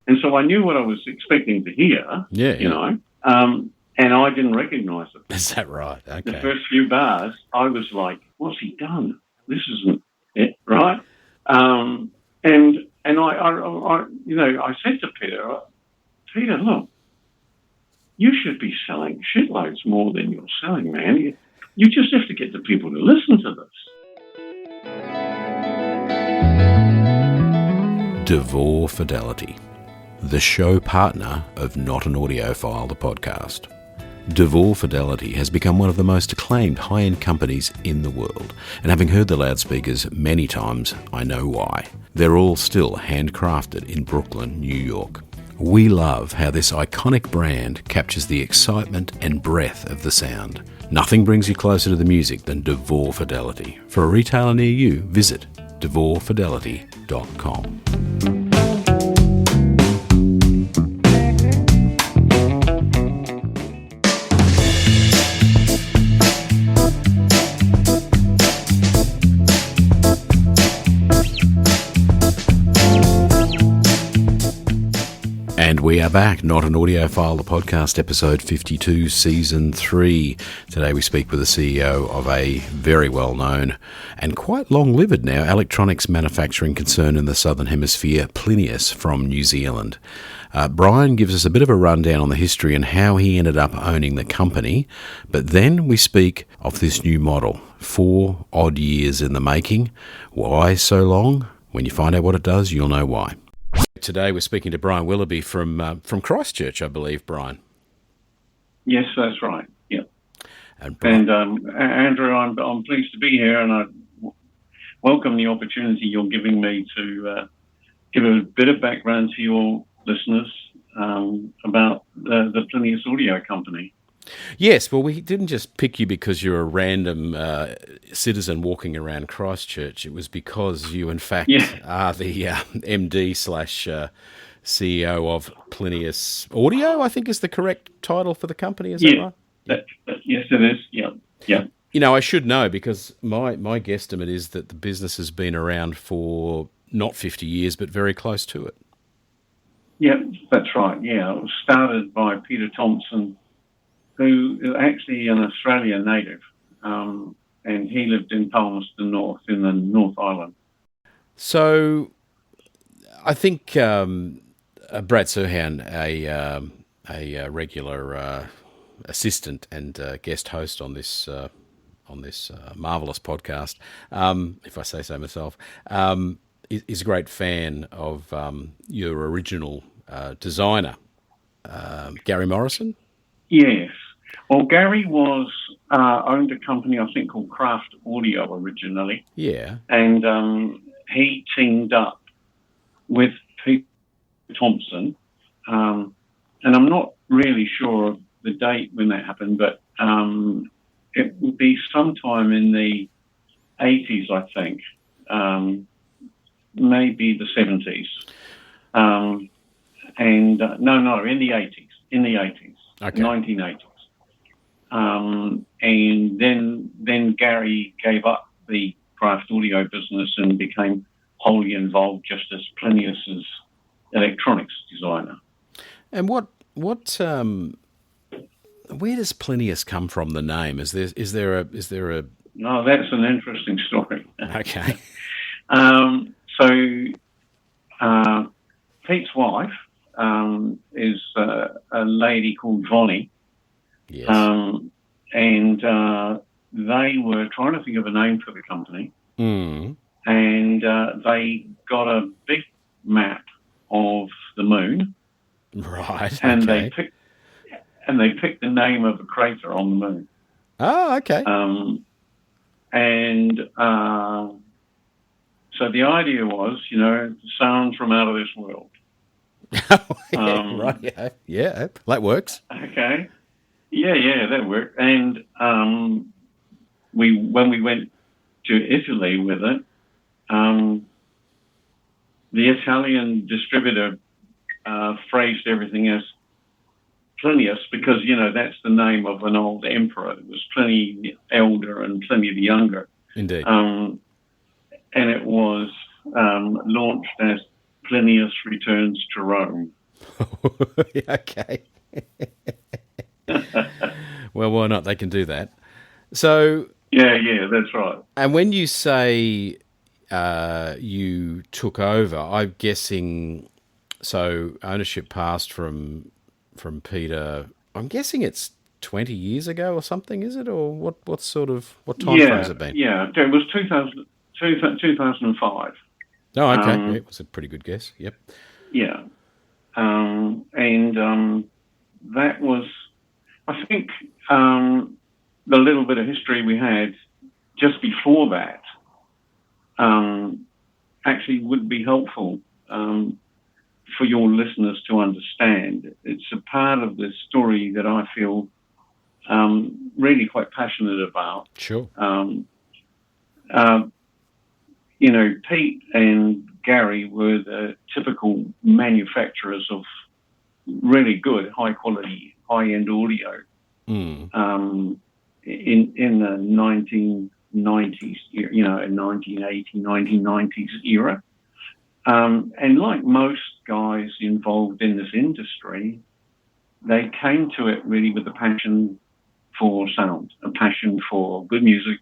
And so I knew what I was expecting to hear, you know, and I didn't recognise it. Is that right? Okay. The first few bars, I was like, what's he done? This isn't it, right? And I you know, I said to Peter, look, you should be selling shitloads more than you're selling, man. You just have to get the people to listen to this. DeVore Fidelity, the show partner of Not an Audiophile, the podcast. DeVore Fidelity has become one of the most acclaimed high-end companies in the world, and having heard the loudspeakers many times, I know why. They're all still handcrafted in Brooklyn, New York. We love how this iconic brand captures the excitement and breadth of the sound. Nothing brings you closer to the music than DeVore Fidelity. For a retailer near you, visit DeVoreFidelity.com. And we are back, Not an Audiophile, the podcast, episode 52, season 3. Today we speak with the CEO of a very well-known and quite long-lived now electronics manufacturing concern in the Southern Hemisphere, Plinius from New Zealand. Brian gives us a bit of a rundown on the history and how he ended up owning the company, but then we speak of this new model, 4 odd years in the making. Why so long? When you find out what it does, you'll know why. Today we're speaking to Brian Willoughby from Christchurch, I believe, Brian. Yes, that's right. Yeah. And Andrew, I'm pleased to be here, and I welcome the opportunity you're giving me to give a bit of background to your listeners about the Plinius Audio Company. Yes, well, we didn't just pick you because you're a random citizen walking around Christchurch. It was because you, in fact, are the MD/CEO of Plinius Audio, I think is the correct title for the company. Is that right? Yes, it is. Yeah. You know, I should know because my guesstimate is that the business has been around for not 50 years, but very close to it. Yeah, that's right. Yeah, it was started by Peter Thompson, who is actually an Australian native, and he lived in Palmerston North, in the North Island. So, I think Brad Serhan, a regular assistant and guest host on this marvelous podcast, if I say so myself, is a great fan of your original designer, Gary Morrison. Yes. Well, Gary owned a company, I think, called Craft Audio originally. Yeah. And he teamed up with Peter Thompson. And I'm not really sure of the date when that happened, but it would be sometime in the 80s, I think. Maybe the 70s. No, in the 80s. In the 80s. Okay. 1980s. And then Gary gave up the Craft Audio business and became wholly involved just as Plinius's electronics designer. And what where does Plinius come from, the name? Is there a No, that's an interesting story. Okay. So Pete's wife is a lady called Vonnie. Yes. And they were trying to think of a name for the company. Mm. And they got a big map of the moon. Right. And okay. they picked the name of a crater on the moon. Oh, okay. So the idea was, sound from out of this world. Right. Yeah. That works. Okay. Yeah, that worked. And when we went to Italy with it, the Italian distributor phrased everything as Plinius because, that's the name of an old emperor. It was Pliny the Elder and Pliny the Younger. Indeed. And it was launched as Plinius returns to Rome. Okay. Well, why not? They can do that. So Yeah, that's right. and when you say you took over, I'm guessing, so ownership passed from Peter. I'm guessing it's 20 years ago or something, is it? Or what time frame has it been? Yeah. It was 2005. Oh, okay. Yeah, it was a pretty good guess. Yep. Yeah. That was, I think, the little bit of history we had just before that actually would be helpful for your listeners to understand. It's a part of the story that I feel really quite passionate about. Sure. Pete and Gary were the typical manufacturers of really good, high-quality, high-end audio in the 1990s, in 1980, 1990s era. And like most guys involved in this industry, they came to it really with a passion for sound, a passion for good music,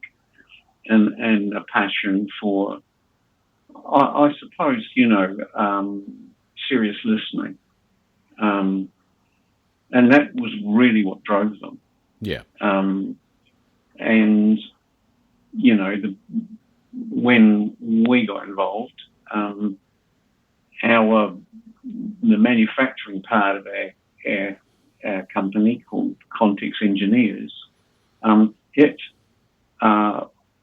and a passion for, I suppose, serious listening. And that was really what drove them. Yeah. When we got involved, the manufacturing part of our company called Context Engineers, it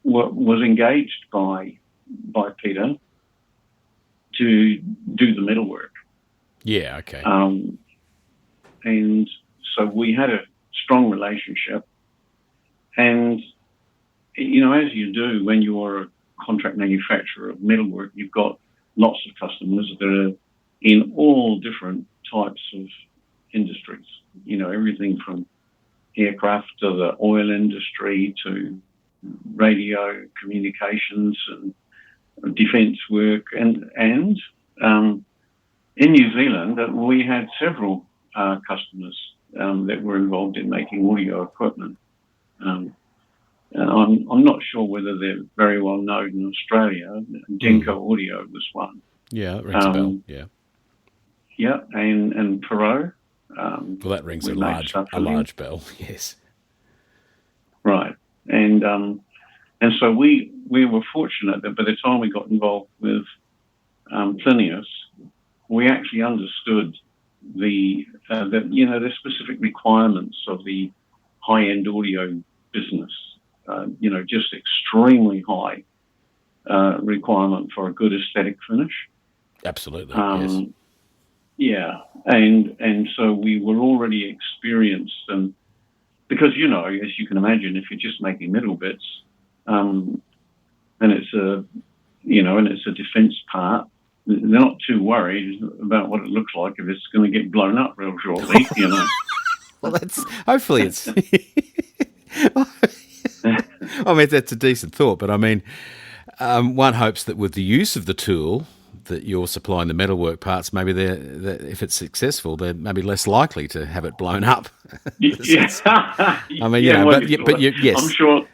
was engaged by Peter to do the metal work. Yeah, okay. And so we had a strong relationship. And, as you do when you're a contract manufacturer of metalwork, you've got lots of customers that are in all different types of industries. Everything from aircraft to the oil industry to radio communications and defence work. And in New Zealand, we had several customers that were involved in making audio equipment. And I'm not sure whether they're very well known in Australia. Denko Audio was one. Yeah, that rings a bell. Yeah. Yeah, and Perot. Well, that rings a large bell. Yes. Right, and so we were fortunate that by the time we got involved with Plinius, we actually understood the specific requirements of the high-end audio business. Just extremely high requirement for a good aesthetic finish. Absolutely. Yes. Yeah, and so we were already experienced, and because as you can imagine, if you're just making middle bits, and it's a defence part, they're not too worried about what it looks like if it's going to get blown up real shortly. Well, hopefully it's. I mean, that's a decent thought, but I mean, one hopes that with the use of the tool that you're supplying the metalwork parts, maybe if it's successful, they're maybe less likely to have it blown up. Yeah. I mean, yes. I'm sure.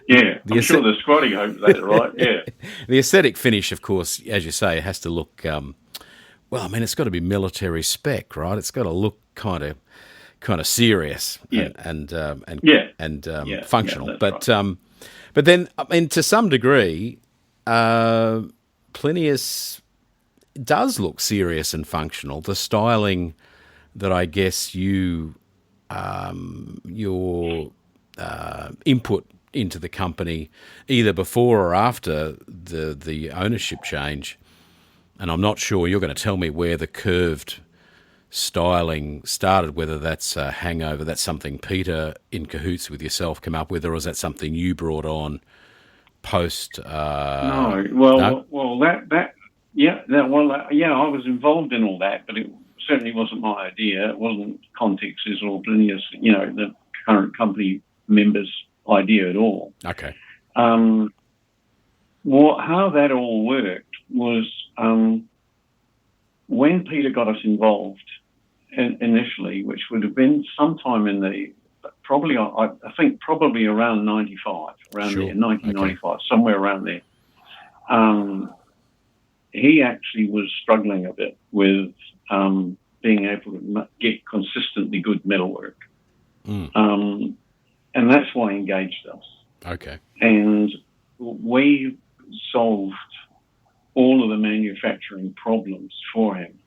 Yeah, I'm sure the squatting hopes that, right? Yeah. The aesthetic finish, of course, as you say, it has to look. It's got to be military spec, right? It's got to look kind of serious and functional. Yeah, but right. But then, I mean, to some degree, Plinius does look serious and functional. The styling that I guess your input into the company, either before or after the ownership change, and I'm not sure you're going to tell me where the curved styling started, whether that's a hangover, that's something Peter in cahoots with yourself came up with, or is that something you brought on post? I was involved in all that, but it certainly wasn't my idea. It wasn't Context's or Plinius, the current company members' idea at all. Okay. How that all worked was when Peter got us involved initially, which would have been sometime in the probably around 95, around Sure. there, 1995, Okay. somewhere around there. He actually was struggling a bit with being able to get consistently good metalwork. And that's why he engaged us. Okay. And we solved all of the manufacturing problems for him.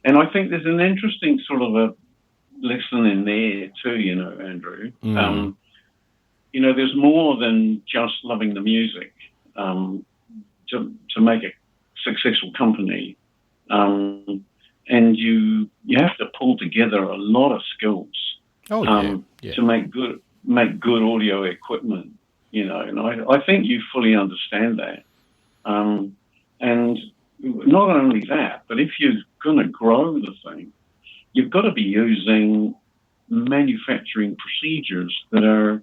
And I think there's an interesting sort of a lesson in there too, Andrew. There's more than just loving the music to make a successful company. And you have to pull together a lot of skills to make good audio equipment, and I think you fully understand that. And not only that, but if you're going to grow the thing, you've got to be using manufacturing procedures that are,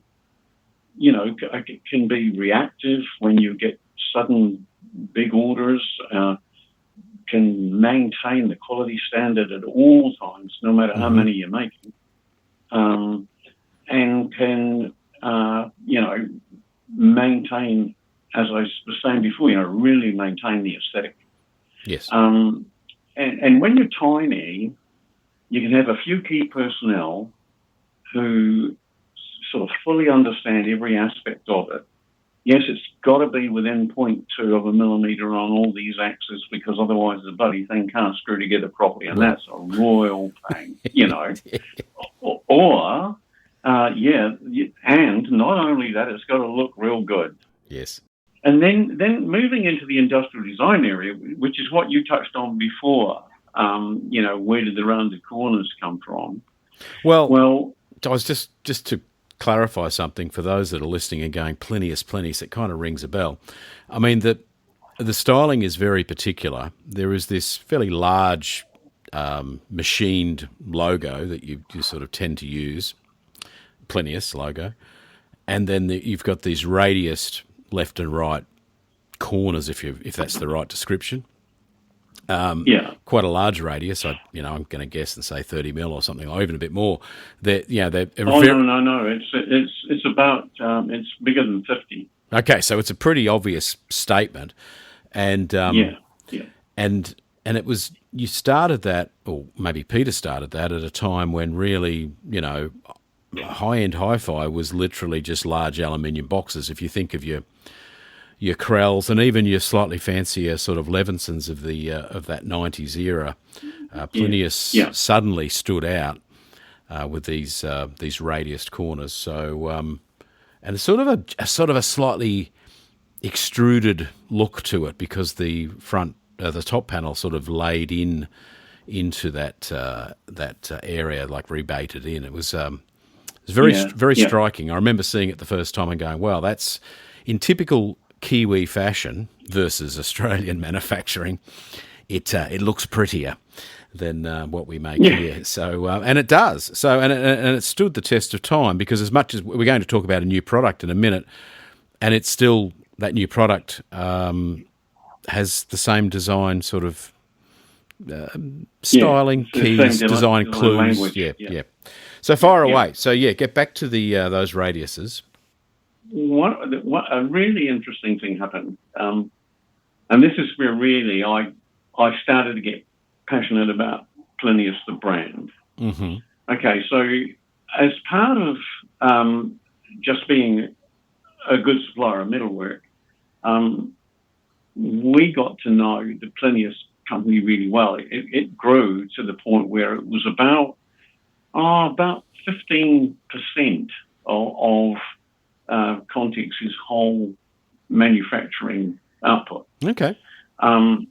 can be reactive when you get sudden big orders, can maintain the quality standard at all times, no matter how many you're making, and can, maintain, as I was saying before, really maintain the aesthetic. Yes. And when you're tiny, you can have a few key personnel who sort of fully understand every aspect of it. Yes, it's got to be within 0.2 of a millimeter on all these axes, because otherwise the bloody thing can't screw together properly, and that's a royal pain, Or, and not only that, it's got to look real good. Yes. And then moving into the industrial design area, which is what you touched on before, where did the rounded corners come from? Well, I was just to clarify something for those that are listening and going, Plinius, it kind of rings a bell. I mean, the styling is very particular. There is this fairly large machined logo that you sort of tend to use, Plinius logo, and then you've got these radiused left and right corners, if that's the right description. Quite a large radius. I'm going to guess and say 30 mil or something, or even a bit more. No. It's about it's bigger than 50. Okay, so it's a pretty obvious statement, and and it was, you started that, or maybe Peter started that at a time when really high-end hi-fi was literally just large aluminium boxes. If you think of your Krells and even your slightly fancier sort of Levinsons of that 90s era, Plinius suddenly stood out with these radiused corners. So and sort of a slightly extruded look to it, because the top panel sort of laid into that area, like rebated in. It was very striking. I remember seeing it the first time and going, "Wow, that's in typical Kiwi fashion versus Australian manufacturing. It looks prettier than what we make here." So and it does. So and it stood the test of time, because as much as we're going to talk about a new product in a minute, and it's still, that new product has the same design sort of styling keys, design clues. Language. So far away. So get back to the those radiuses. A really interesting thing happened, and this is where really I started to get passionate about Plinius, the brand. Mm-hmm. Okay, so as part of just being a good supplier of metalwork, we got to know the Plinius company really well. It grew to the point where it was about 15% of Contex's whole manufacturing output. Okay. And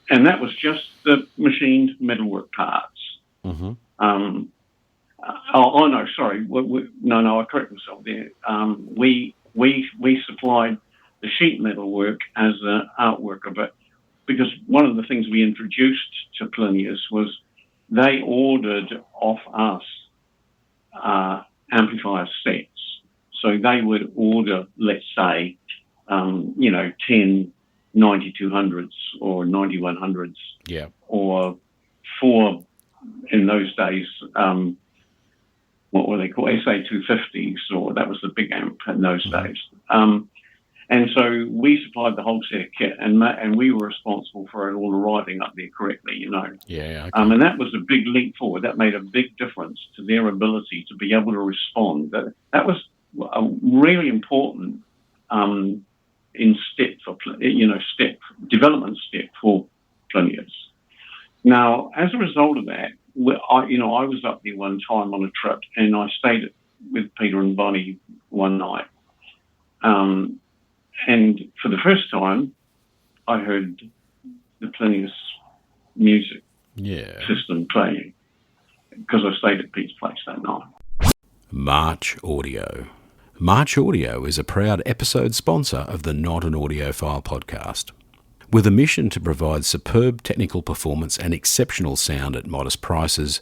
that was just the machined metalwork parts. Mm-hmm. No, sorry. I correct myself there. We supplied the sheet metalwork as the artwork of it, because one of the things we introduced to Plinius was they ordered off us amplifier sets. So they would order, let's say, 10 9200s or 9100s, Yeah. or 4 in those days. What were they called? SA250s, or that was the big amp in those days. And so we supplied the whole set of kit, and we were responsible for it all arriving up there correctly, Yeah. Okay. And that was a big leap forward. That made a big difference to their ability to be able to respond. That was a really important development step for Plinius. Now, as a result of that, I was up there one time on a trip, and I stayed with Peter and Bonnie one night. And for the first time, I heard the Plinius music system playing, because I stayed at Pete's place that night. March Audio. March Audio is a proud episode sponsor of the Not an Audiophile podcast. With a mission to provide superb technical performance and exceptional sound at modest prices,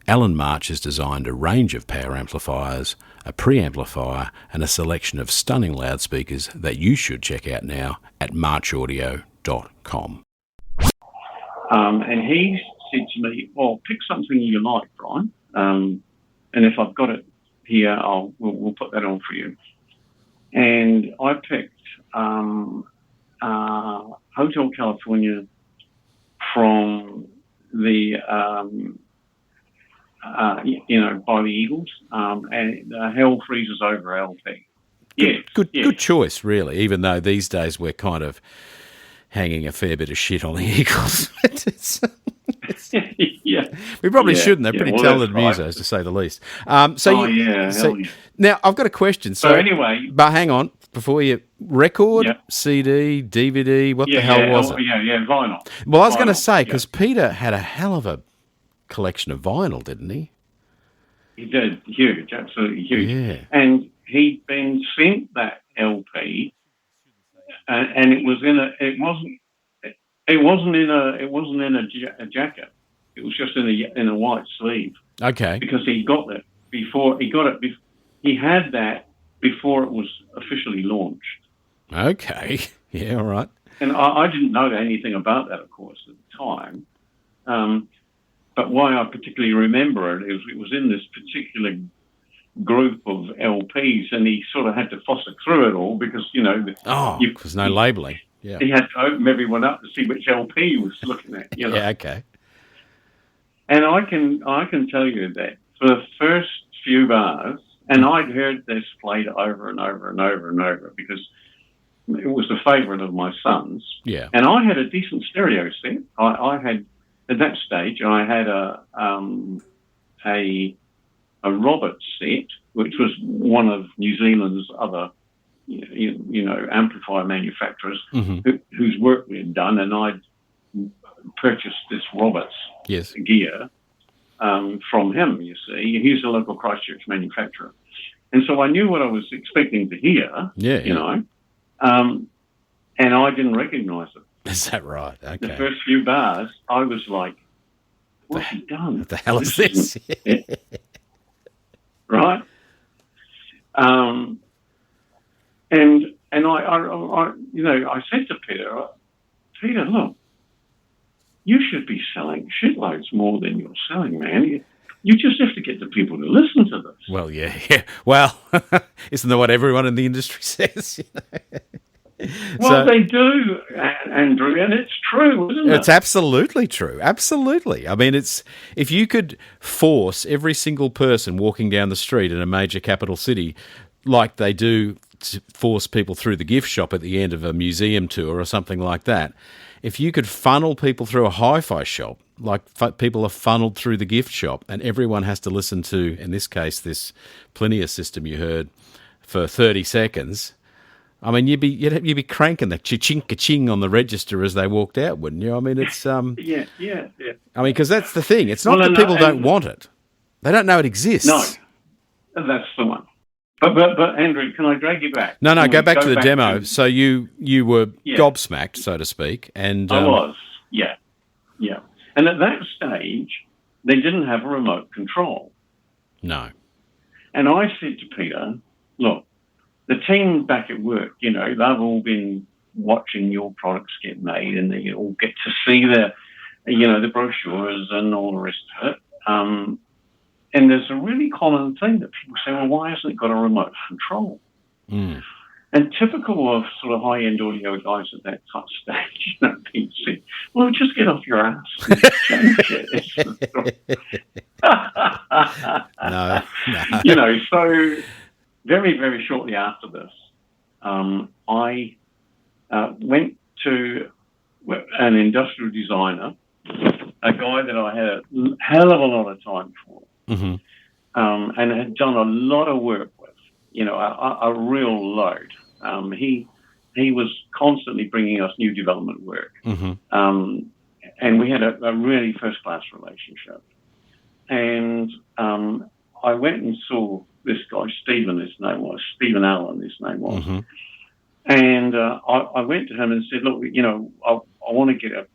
Alan March has designed a range of power amplifiers, a preamplifier, and a selection of stunning loudspeakers that you should check out now at marchaudio.com. And he said to me, "Well, pick something you like, Brian, and if I've got it here, we'll put that on for you." And I picked Hotel California from the by the Eagles, and Hell Freezes Over LP. Yes, good choice, really. Even though these days we're kind of hanging a fair bit of shit on the Eagles. Yeah, we probably shouldn't. They're pretty talented musos, to say the least. Now I've got a question. So anyway, but hang on, before you record, CD, DVD, what the hell was it? Vinyl. Well, I was going to say, because Peter had a hell of a collection of vinyl, didn't he? He did, huge, absolutely huge. Yeah. And he'd been sent that LP, and it was in a. It wasn't in a jacket. It was just in a white sleeve. Okay. Because he got it before he had that before it was officially launched. Okay. Yeah. All right. And I didn't know anything about that, of course, at the time. But why I particularly remember it is it was in this particular group of LPs, and he sort of had to foster through it all because, there's no labelling. Yeah. He had to open everyone up to see which LP he was looking at. Yeah, okay. And I can tell you that for the first few bars, and I'd heard this played over and over and over and over because it was a favourite of my son's. Yeah. And I had a decent stereo set. I had, at that stage, I had a Roberts set, which was one of New Zealand's other, amplifier manufacturers whose work we had done, and I'd purchased this Roberts gear from him, you see. He's a local Christchurch manufacturer. And so I knew what I was expecting to hear, and I didn't recognise it. Is that right? Okay. The first few bars, I was like, what's he done? What the hell is this? Right? And I said to Peter, look, you should be selling shitloads more than you're selling, man. You just have to get the people to listen to this. Well, yeah. Well, isn't that what everyone in the industry says? Well, they do, Andrew, and it's true, isn't it? It's absolutely true. Absolutely. I mean, if you could force every single person walking down the street in a major capital city, like they do to force people through the gift shop at the end of a museum tour or something like that, if you could funnel people through a hi-fi shop, like people are funneled through the gift shop, and everyone has to listen to, in this case, this Plinius system you heard for 30 seconds, I mean, you'd be cranking the cha-ching, ka-ching on the register as they walked out, wouldn't you? I mean, it's Yeah. I mean, because that's the thing. It's not that people don't want it; they don't know it exists. No, that's the one. But Andrew, can I drag you back? No, go back to the demo. So you were gobsmacked, so to speak, and I was, yeah. And at that stage, they didn't have a remote control. No. And I said to Peter, look, the team back at work, they've all been watching your products get made, and they all get to see the brochures and all the rest of it. And there's a really common thing that people say, well, why hasn't it got a remote control? Mm. And typical of sort of high-end audio guys at that type of stage, people say, well, just get off your ass and change it. No. So very, very shortly after this, I went to an industrial designer, a guy that I had a hell of a lot of time for, mm-hmm. And had done a lot of work with, a real load. He was constantly bringing us new development work, mm-hmm. And we had a really first-class relationship. And I went and saw this guy, Stephen Allen, his name was. Mm-hmm. And I went to him and said, look, I want to get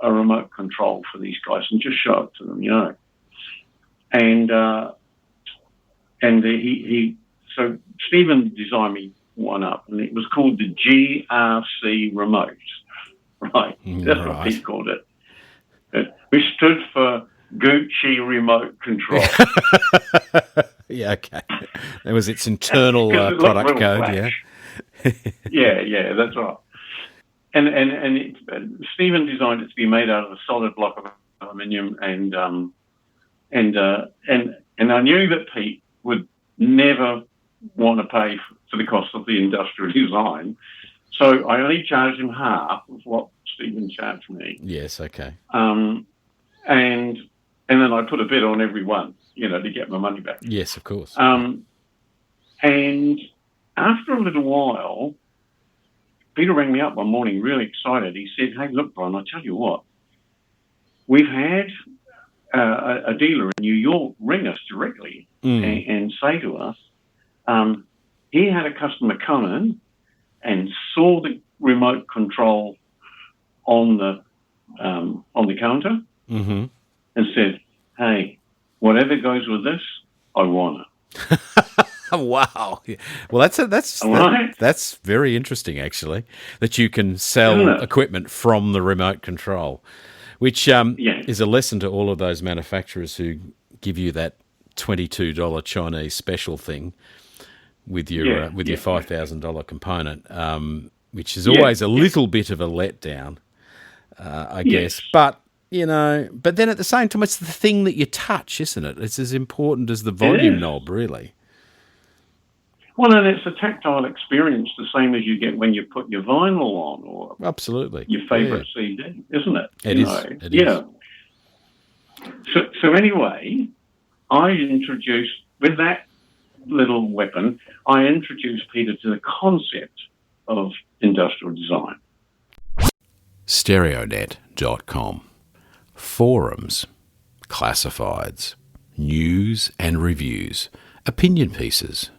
a remote control for these guys and just show it to them, And so Stephen designed me one up, and it was called the GRC remote, right? That's what he called it. Which stood for Gucci Remote Control. Yeah, okay. That was its internal product code, yeah. yeah, that's right. And Stephen designed it to be made out of a solid block of aluminium, and I knew that Pete would never want to pay for the cost of the industrial design, so I only charged him half of what Stephen charged me. Yes, okay. And then I put a bid on every one, to get my money back. Yes, of course. And after a little while, Peter rang me up one morning, really excited. He said, hey, look, Brian, I'll tell you what. We've had a dealer in New York ring us directly and say to us, he had a customer come in and saw the remote control on the counter, mm-hmm. and said, hey, whatever goes with this, I want it. Wow. Well, that's very interesting, actually, that you can sell equipment from the remote control, which is a lesson to all of those manufacturers who give you that $22 Chinese special thing with your $5,000 component, which is always a little bit of a letdown, I guess. But but then at the same time, it's the thing that you touch, isn't it? It's as important as the volume knob, really. Well, and it's a tactile experience, the same as you get when you put your vinyl on, or absolutely your favourite CD, isn't it? It is. So anyway, I introduced, with that little weapon, I introduced Peter to the concept of industrial design. StereoNet.com. Forums, classifieds, news and reviews, opinion pieces.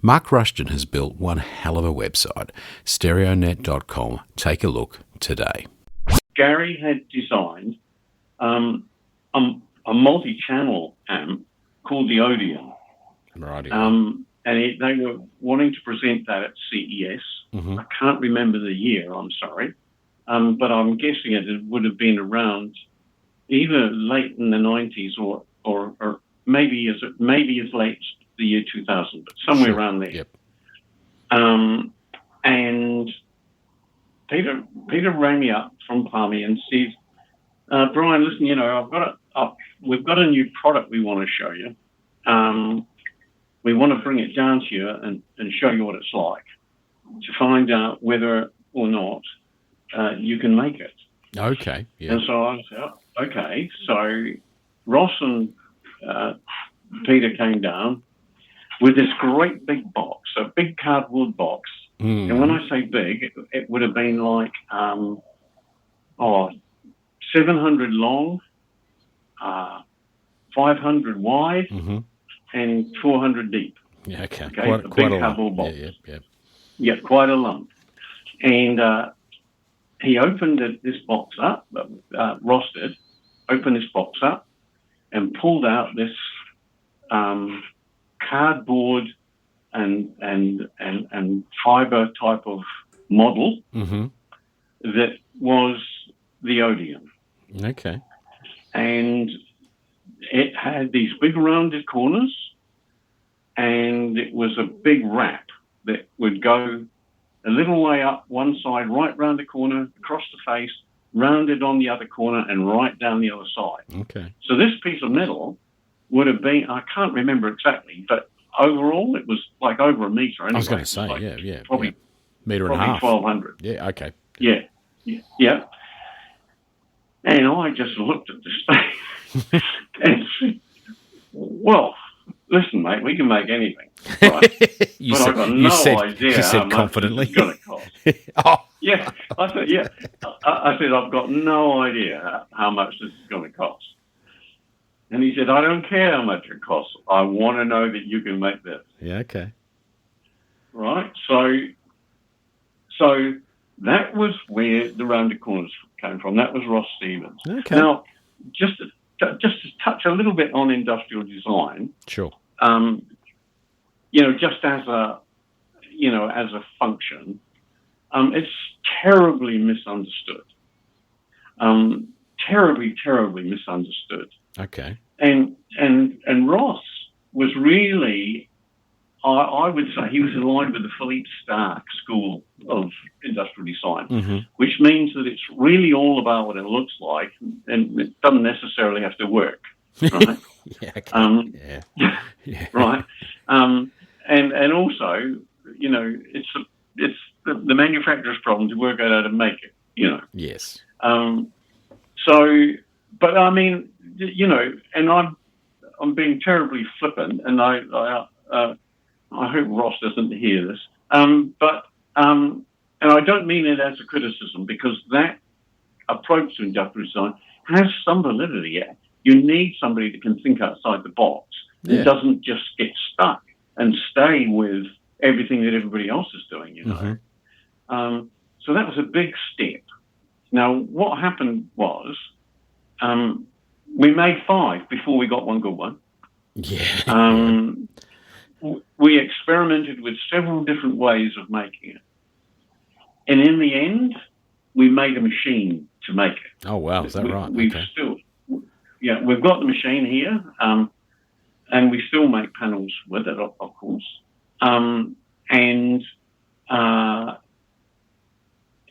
Mark Rushton has built one hell of a website, StereoNet.com. Take a look today. Gary had designed a multi-channel amp called the Odeon. Right. And they were wanting to present that at CES. Mm-hmm. I can't remember the year, I'm sorry. But I'm guessing it would have been around either late in the 90s or maybe as late as the year 2000, but somewhere around there. Yep. And Peter rang me up from Palmy and said, Brian, listen, we've got a new product we want to show you. We want to bring it down to you and show you what it's like to find out whether or not you can make it. Okay. Yeah. And so I said, okay. So Ross and Peter came down with this great big box, a big cardboard box. Mm. And when I say big, it would have been like 700 long, 500 wide, mm-hmm. and 400 deep. Yeah, okay. Quite a big cardboard box. Yeah, quite a lump. And he opened this box up, Ross did, opened this box up and pulled out this cardboard and fiber type of model Mm-hmm. that was the Odeon. Okay. And it had these big rounded corners, and it was a big wrap that would go a little way up one side, right round the corner, across the face, rounded on the other corner, and right down the other side. Okay. So this piece of metal would have been, I can't remember exactly, but overall it was like over a metre. Anyway. I was going to say, like probably metre and a half. 1,200. Yeah, okay. Yeah. And I just looked at this thing and said, well, listen, mate, we can make anything. Right? you but said, I've got no idea you said how much confidently. it's going to cost. Oh. Yeah, I said, I've got no idea how much this is going to cost. And he said, I don't care how much it costs. I want to know that you can make this. Yeah, okay. Right? So that was where the rounded corners came from. That was Ross Stevens. Okay. Now, just to touch a little bit on industrial design. Sure. Just as a function, it's terribly misunderstood. Terribly misunderstood. Okay. And Ross was really, I would say, he was aligned with the Philippe Starck school of industrial design, mm-hmm. which means that it's really all about what it looks like, and it doesn't necessarily have to work. Right? Yeah. Okay. Yeah. Right. And also, it's the manufacturer's problem to work out how to make it. Yes. But I mean, and I'm being terribly flippant, and I hope Ross doesn't hear this. And I don't mean it as a criticism, because that approach to industrial design has some validity. You need somebody that can think outside the box. Yeah. It doesn't just get stuck and stay with everything that everybody else is doing. Mm-hmm. So that was a big step. Now, what happened was we made 5 before we got one good one. Yeah. We experimented with several different ways of making it. And in the end, we made a machine to make it. Oh, wow. Is that right? We've got the machine here, and we still make panels with it, of course. And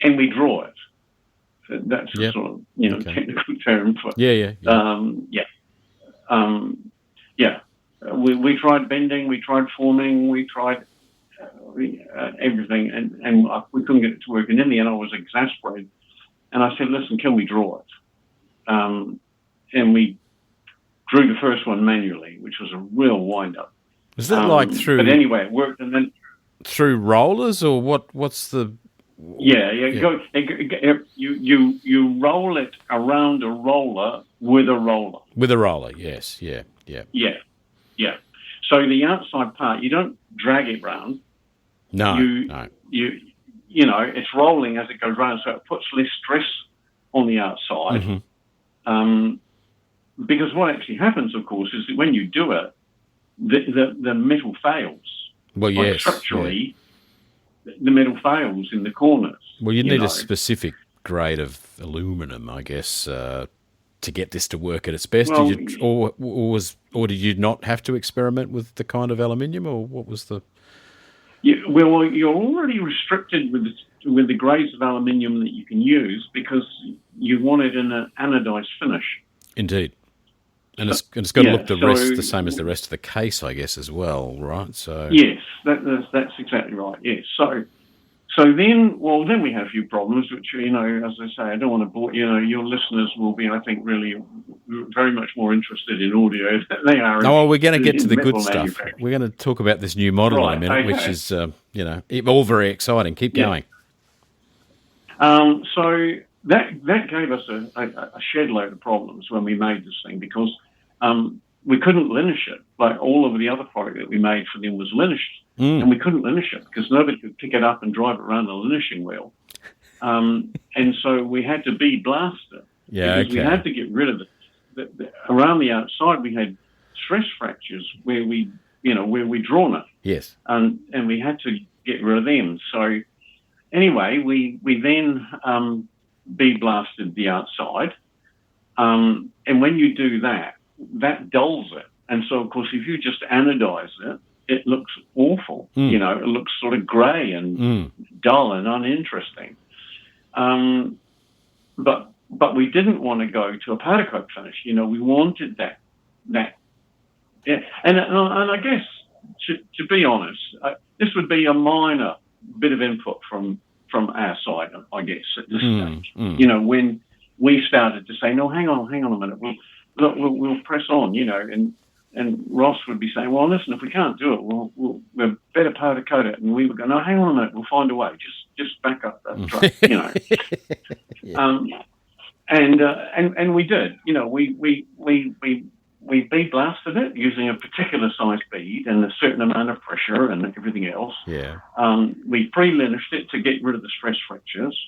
we draw it. So that's a sort of, technical term for... Yeah. We tried bending, we tried forming, we tried everything, and we couldn't get it to work. And in the end, I was exasperated. And I said, listen, can we draw it? And we drew the first one manually, which was a real wind-up. Is that like through... But anyway, it worked, and then... Through rollers, or what's the... Yeah. You roll it around a roller with a roller. With a roller, yes, yeah. So the outside part, you don't drag it round. No. It's rolling as it goes round, so it puts less stress on the outside. Mm-hmm. Because what actually happens, of course, is that when you do it, the metal fails. Well, yes. Structurally, the metal fails in the corners. Well, you need a specific grade of aluminum, I guess, to get this to work at its best. Well, did you not have to experiment with the kind of aluminium, or what was the... Well, you're already restricted with the grades of aluminium that you can use, because you want it in an anodized finish. Indeed. And it's got to look the same as the rest of the case, I guess, as well, right? So yes, that's exactly right. Yes. So then we had a few problems, which, as I say, I don't want to bore, your listeners will be, I think, really very much more interested in audio than they are. We're going to get to the good stuff. We're going to talk about this new model in a minute, which is, all very exciting. Keep going. So that gave us a shed load of problems when we made this thing, because we couldn't linish it. Like all of the other product that we made for them was linished. And we couldn't linish it because nobody could pick it up and drive it around the linishing wheel. And so we had to blast it. Yeah, because we had to get rid of it. Around the outside, we had stress fractures where we'd drawn it. Yes. And we had to get rid of them. So anyway, we then bead blasted the outside. And when you do that, that dulls it. And so, of course, if you just anodize it, it looks awful. You know, it looks sort of grey and dull and uninteresting. But we didn't want to go to a powder coat finish. You know, we wanted that. Yeah. And I guess, to be honest, this would be a minor bit of input from our side, I guess, at this stage. You know, when we started to say, no, hang on a minute, we'll press on, you know, and Ross would be saying, well, listen, if we can't do it, we'll better powder coat it. And we would go, no, hang on a minute, we'll find a way. Just back up that truck, you know. Yeah. And we did, you know, we bead blasted it using a particular size bead and a certain amount of pressure and everything else. Yeah. We pre-linished it to get rid of the stress fractures.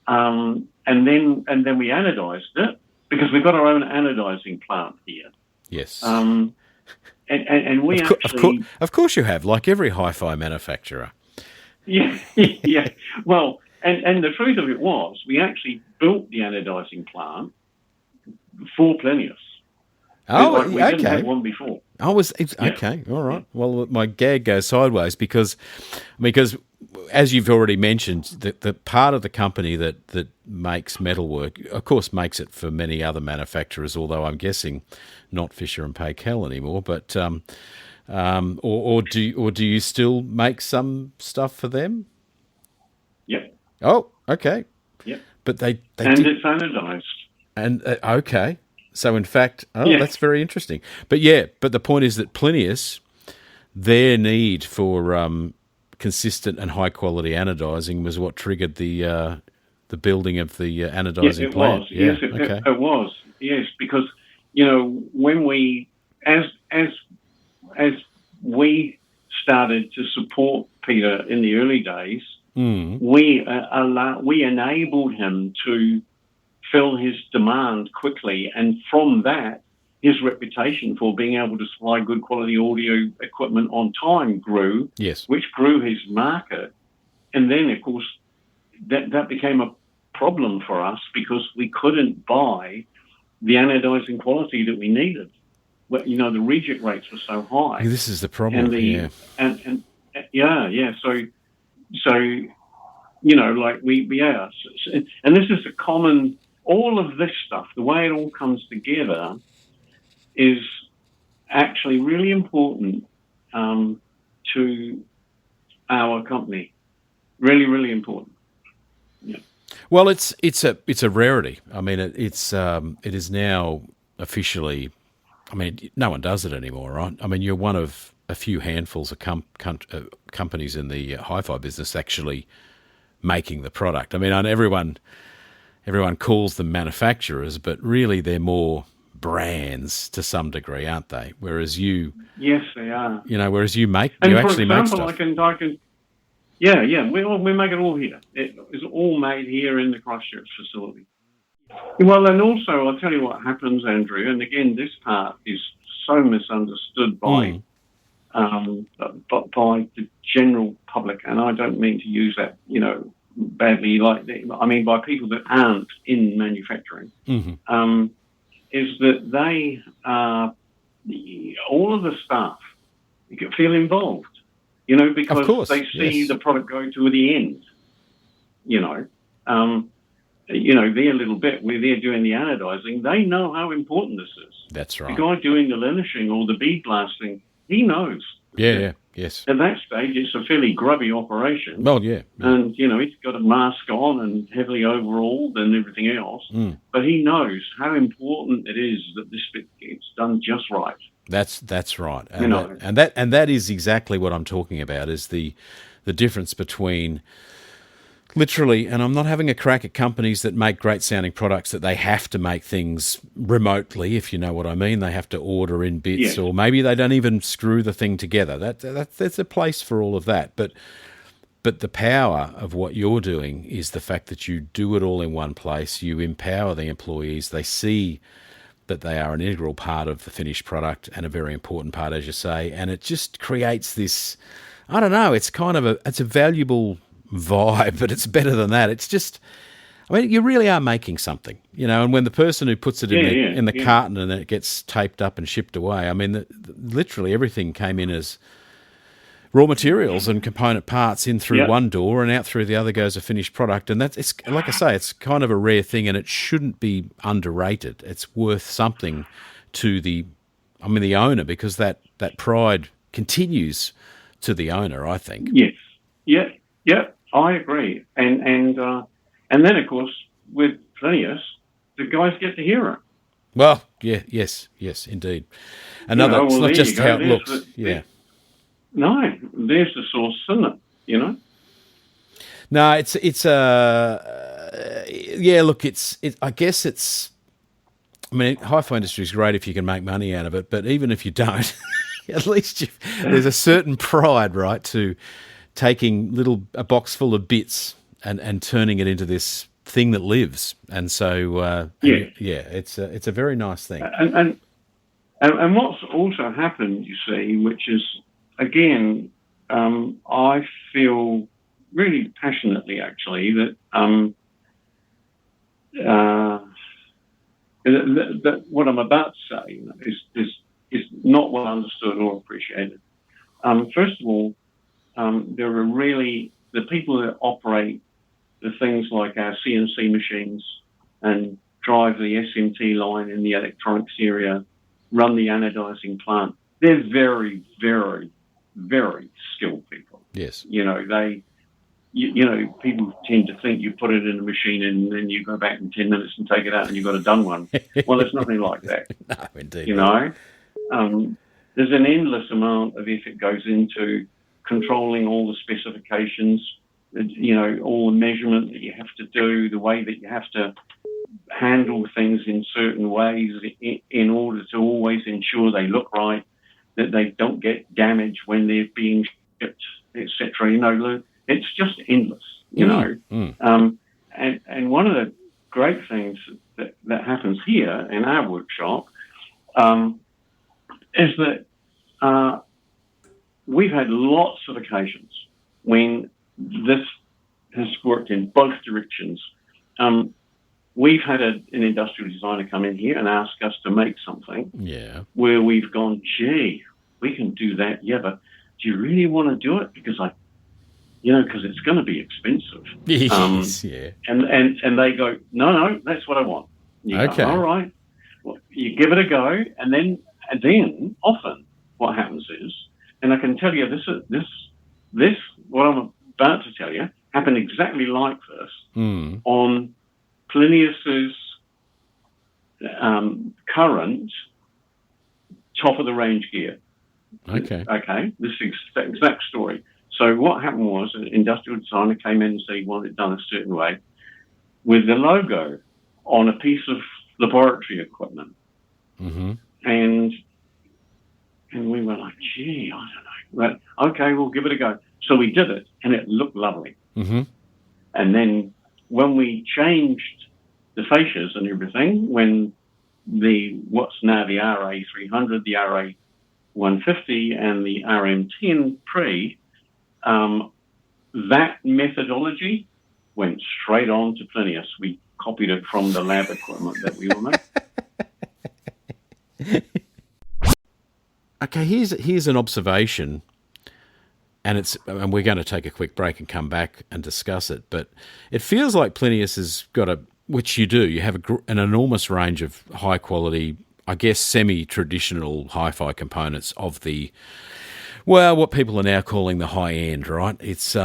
And then we anodized it because we've got our own anodizing plant here. Yes. And we of course you have, like every hi-fi manufacturer. Yeah, yeah. Well, and the truth of it was, we actually built the anodizing plant for Plinius. Oh, we didn't have one before. Okay, all right. Well, my gag goes sideways because as you've already mentioned, the part of the company that makes metalwork, of course, makes it for many other manufacturers. Although I'm guessing not Fisher and Paykel anymore. But or do you still make some stuff for them? Yep. Oh, okay. Yep. But they it's anodized. And okay. So in fact, that's very interesting. But the point is that Plinius, their need for consistent and high quality anodizing was what triggered the building of the anodizing plant. Was. Yes, it was. Yes, because you know when we as we started to support Peter in the early days, we enabled him to fill his demand quickly, and from that, his reputation for being able to supply good quality audio equipment on time grew. Yes, which grew his market, and then of course that became a problem for us because we couldn't buy the anodizing quality that we needed. Well, you know, the reject rates were so high. This is the problem. And so you know, like and this is a common. All of this stuff, the way it all comes together, is actually really important to our company. Really, really important. Yeah. Well, it's a rarity. I mean, it is now officially. I mean, no one does it anymore, right? I mean, you're one of a few handfuls of companies in the hi-fi business actually making the product. I mean, everyone calls them manufacturers, but really they're more brands to some degree, aren't they? Whereas you, yes, they are. You know, whereas you make, and you for actually example, make stuff. I can, yeah. We make it all here. It is all made here in the Christchurch facility. Well, and also I'll tell you what happens, Andrew. And again, this part is so misunderstood by the general public, and I don't mean to use that, you know, badly. I mean by people that aren't in manufacturing, is that they all of the staff feel involved, you know, because they see the product go to the end. You know, their little bit where they're doing the anodizing, they know how important this is. That's right. The guy doing the linishing or the bead blasting, he knows. Yes. At that stage, it's a fairly grubby operation. Well, yeah. And, you know, he's got a mask on and heavily overalled and everything else. But he knows how important it is that this bit gets done just right. That's right. And that is exactly what I'm talking about, is the difference between literally, and I'm not having a crack at companies that make great sounding products that they have to make things remotely, if you know what I mean. They have to order in bits, or maybe they don't even screw the thing together. There's a place for all of that. But the power of what you're doing is the fact that you do it all in one place. You empower the employees. They see that they are an integral part of the finished product and a very important part, as you say. And it just creates this, I don't know, it's kind of it's a valuable vibe, but it's better than that. It's just, I mean, you really are making something, and when the person who puts it in the carton and then it gets taped up and shipped away, I mean, literally everything came in as raw materials and component parts in through one door, and out through the other goes a finished product. And it's like I say, it's kind of a rare thing, and it shouldn't be underrated. It's worth something to the owner, because that pride continues to the owner, I think. Yes. Yeah, I agree. And then, of course, with Plinius, the guys get to hear it. Well, yes, indeed. Another, it's not just how it looks. No, there's the source, isn't it? No, it's look, I guess it's, I mean, hi-fi industry is great if you can make money out of it, but even if you don't, at least there's a certain pride, right, to taking a box full of bits and turning it into this thing that lives. And so, it's a very nice thing. And what's also happened, you see, which is, again, I feel really passionately, actually, that that what I'm about to say is not well understood or appreciated. First of all, there are really the people that operate the things like our CNC machines and drive the SMT line in the electronics area, run the anodizing plant. They're very, very, very skilled people. Yes. People tend to think you put it in a machine and then you go back in 10 minutes and take it out and you've got a done one. Well, it's nothing like that. No, indeed. There's an endless amount of effort goes into controlling all the specifications, all the measurement that you have to do, the way that you have to handle things in certain ways in order to always ensure they look right, that they don't get damaged when they're being shipped, etc. It's just endless, And one of the great things that happens here in our workshop is that we've had lots of occasions when this has worked in both directions. We've had an industrial designer come in here and ask us to make something where we've gone, gee, we can do that, but do you really want to do it? Because because it's going to be expensive. Yes, And they go, no, that's what I want. Okay. Go, all right. Well, you give it a go, and then often what happens is, and I can tell you this what I'm about to tell you happened exactly like this on Plinius's current top of the range gear. Okay. This is the exact story. So what happened was an industrial designer came in and said he wanted it done a certain way with the logo on a piece of laboratory equipment. Mm-hmm. And we were like, gee, I don't know. But, okay, we'll give it a go. So we did it, and it looked lovely. Mm-hmm. And then when we changed the fascias and everything, when what's now the RA300, the RA150, and the RM10 Pre, that methodology went straight on to Plinius. We copied it from the lab equipment that we were making. Okay, here's an observation, and we're going to take a quick break and come back and discuss it. But it feels like Plinius has got which you do. You have an enormous range of high quality, I guess, semi-traditional hi-fi components of what people are now calling the high end, right? It's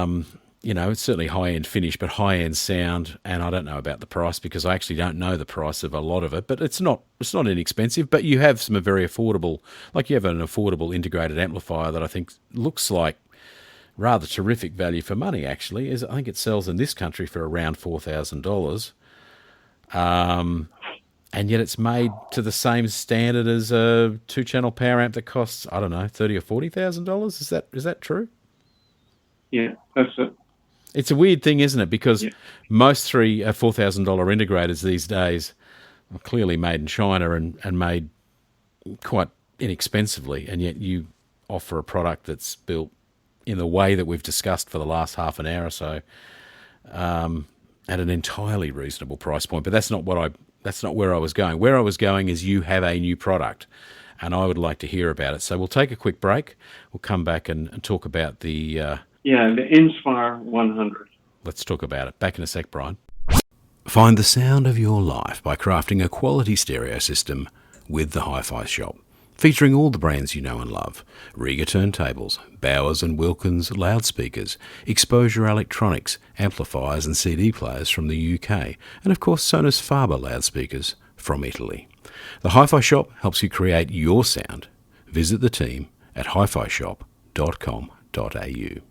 it's certainly high end finish, but high end sound. And I don't know about the price because I actually don't know the price of a lot of it. But it's not inexpensive. But you have some very affordable, like you have an affordable integrated amplifier that I think looks like rather terrific value for money. Actually, I think it sells in this country for around $4,000. And yet it's made to the same standard as a 2-channel power amp that costs, I don't know, $30,000 or $40,000. Is that true? Yeah, that's it. It's a weird thing, isn't it? Because most $4,000 integrators these days are clearly made in China and made quite inexpensively, and yet you offer a product that's built in the way that we've discussed for the last half an hour or so, at an entirely reasonable price point. But that's not where I was going. Where I was going is you have a new product, and I would like to hear about it. So we'll take a quick break. We'll come back and talk about the Inspire 100. Let's talk about it. Back in a sec, Brian. Find the sound of your life by crafting a quality stereo system with the HiFi Shop, featuring all the brands you know and love: Rega turntables, Bowers and Wilkins loudspeakers, Exposure electronics, amplifiers and CD players from the UK, and of course Sonos Faber loudspeakers from Italy. The HiFi Shop helps you create your sound. Visit the team at hifishop.com.au.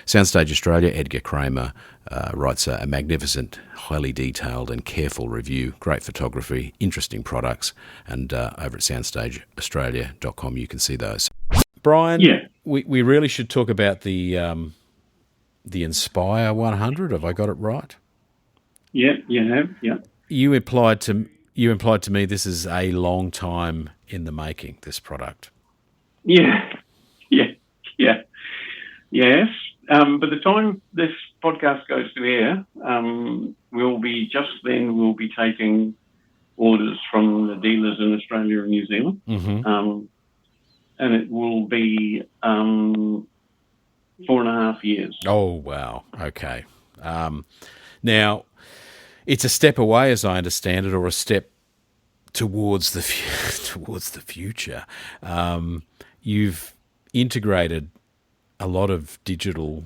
Soundstage Australia, Edgar Kramer writes a magnificent, highly detailed and careful review, great photography, interesting products, and over at soundstageaustralia.com you can see those. Brian, we really should talk about the Inspire 100. Have I got it right? Yeah, you have, yeah. You implied to me this is a long time in the making, this product. Yes. By the time this podcast goes to air, we'll be taking orders from the dealers in Australia and New Zealand, and it will be 4.5 years. Oh wow! Okay. Now, it's a step away, as I understand it, or a step towards the future. You've integrated a lot of digital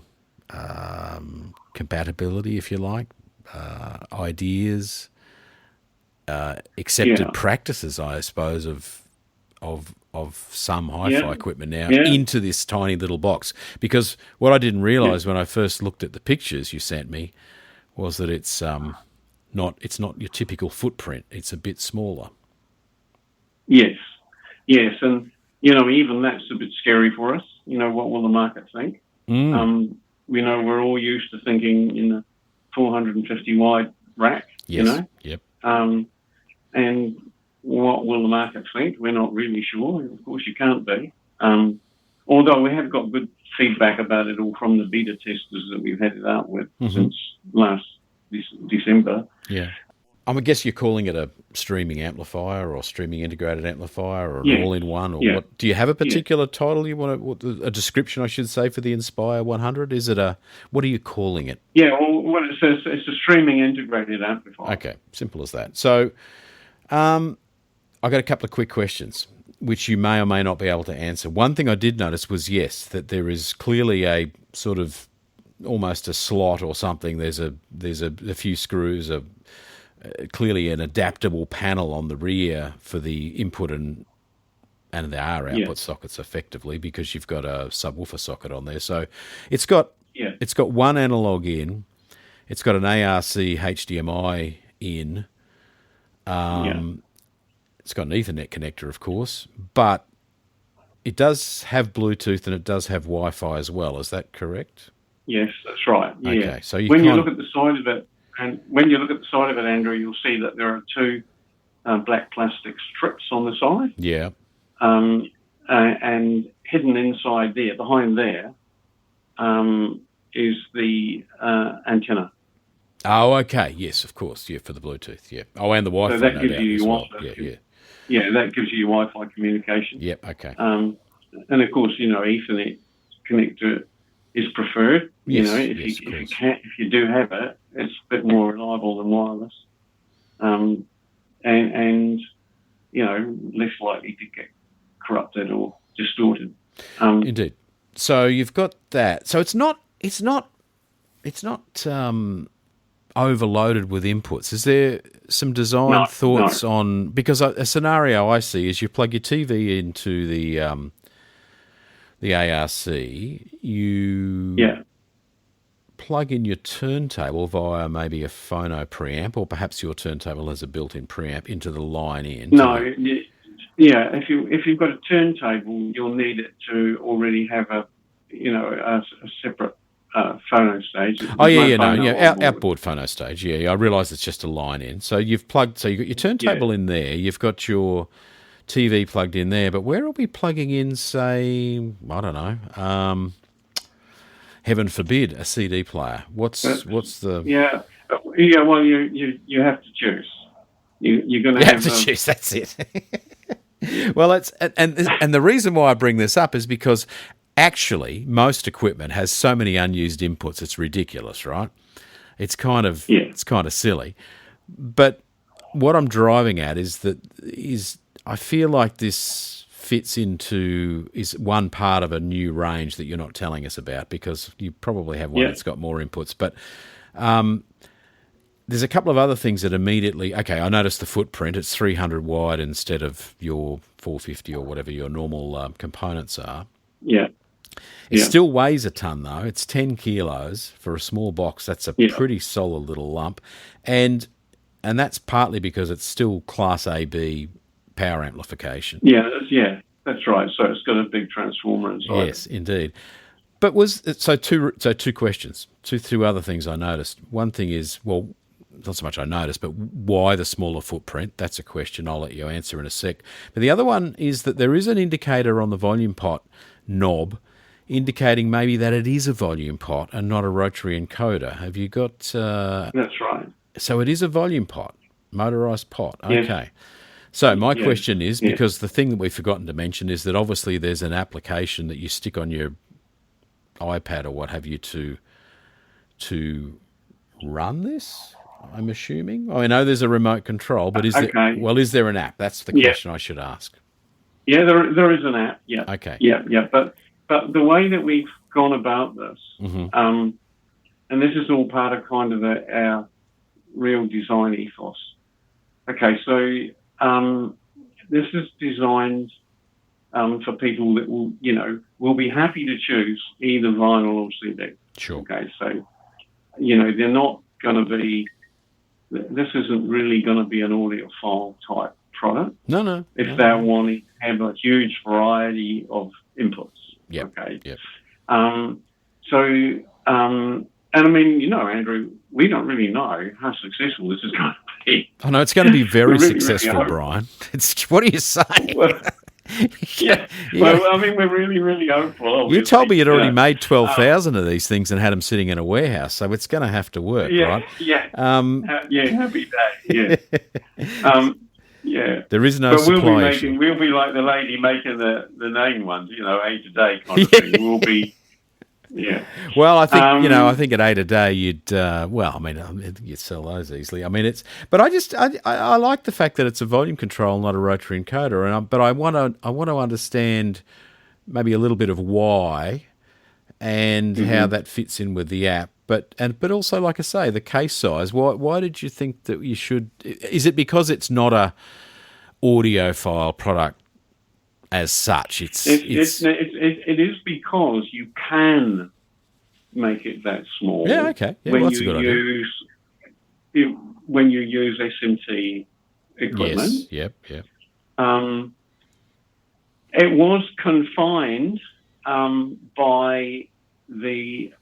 compatibility, if you like, ideas, accepted practices, I suppose, of some hi-fi equipment now into this tiny little box. Because what I didn't realise when I first looked at the pictures you sent me was that it's not your typical footprint. It's a bit smaller. Yes, and even that's a bit scary for us. What will the market think? We're all used to thinking in a 450 wide rack. Yes. Yep. And what will the market think? We're not really sure. Of course, you can't be. Although we have got good feedback about it all from the beta testers that we've had it out with since last December. Yeah. I guess you're calling it a streaming amplifier or streaming integrated amplifier or an all-in-one or what? Do you have a particular title you want a description, I should say, for the Inspire 100? Is it what are you calling it? Yeah, well, it's a streaming integrated amplifier. Okay, simple as that. So I've got a couple of quick questions, which you may or may not be able to answer. One thing I did notice was, that there is clearly a sort of almost a slot or something. There's a few screws, clearly an adaptable panel on the rear for the input and there are output sockets effectively, because you've got a subwoofer socket on there. So it's got one analog in, it's got an ARC HDMI in, it's got an Ethernet connector, of course, but it does have Bluetooth and it does have Wi-Fi as well. Is that correct? Yes, that's right. Yeah. Okay, so when you look at the side of it, Andrew, you'll see that there are two black plastic strips on the side. Yeah. And hidden inside there, behind there, is the antenna. Oh, okay. Yes, of course. Yeah, for the Bluetooth. Yeah. Oh, and the Wi-Fi. So that gives you Wi-Fi. Yeah, that gives you Wi-Fi communication. Yep. Okay. And of course, Ethernet connector is preferred. Yes, if you do have it, it's a bit more reliable than wireless, and less likely to get corrupted or distorted. Indeed. So you've got that. So it's not overloaded with inputs. Is there some design thoughts on, because a scenario I see is you plug your TV into the ARC, you plug in your turntable via maybe a phono preamp, or perhaps your turntable has a built-in preamp into the line in. If you've got a turntable, you'll need it to already have a separate phono stage. Outboard phono stage. Yeah, I realise it's just a line in. So you've got your turntable in there. You've got your TV plugged in there. But where are we plugging in? Say, I don't know. heaven forbid, a CD player? What's the... Yeah. Well, you have to choose. You're going to have to choose. That's it. Well, and the reason why I bring this up is because actually most equipment has so many unused inputs. It's ridiculous, right? It's kind of silly. But what I'm driving at is I feel like this is one part of a new range that you're not telling us about, because you probably have one that's got more inputs. But there's a couple of other things that immediately... Okay, I noticed the footprint. It's 300 wide instead of your 450 or whatever your normal components are. Yeah. It still weighs a ton, though. It's 10 kilos. For a small box, that's a pretty solid little lump. And that's partly because it's still Class AB power amplification. Yeah, that's right. So it's got a big transformer inside. Yes, indeed. But two questions, two other things I noticed. One thing is, well, not so much I noticed, but why the smaller footprint? That's a question I'll let you answer in a sec. But the other one is that there is an indicator on the volume pot knob indicating maybe that it is a volume pot and not a rotary encoder. Have you got... That's right. So it is a volume pot, motorised pot. Okay. Yes. So my question is, because the thing that we've forgotten to mention is that obviously there's an application that you stick on your iPad or what have you to run this, I'm assuming. I know there's a remote control, but is there an app? That's the question I should ask. Yeah, there is an app. Yeah. Okay. Yeah. But the way that we've gone about this, and this is all part of kind of our real design ethos. Okay, so this is designed for people that will be happy to choose either vinyl or CD. Sure. Okay, so they're not going to be. This isn't really going to be an audiophile type product. No. If they're wanting to have a huge variety of inputs. Yep. Okay. Yep. And I mean, Andrew, we don't really know how successful this is going to be. I know it's going to be very successful, Brian. What are you saying? Well, well, I mean, we're really, really hopeful. Obviously. You told me you'd already made 12,000 of these things and had them sitting in a warehouse, so it's going to have to work, right? Happy day, yeah. There is no supply issue. We'll be like the lady making the name ones, A today kind of thing. We'll be, Well, I think I think at 8 a day you'd you'd sell those easily. I mean, but I like the fact that it's a volume control, not a rotary encoder, but I want to understand maybe a little bit of why and how that fits in with the app. But also, like I say, the case size. Why did you think that you should? Is it because it's not a audiophile product as such? It is because you can make it that small. Yeah, okay. Yeah, when you use SMT equipment. Yes. Yep. It was confined by the.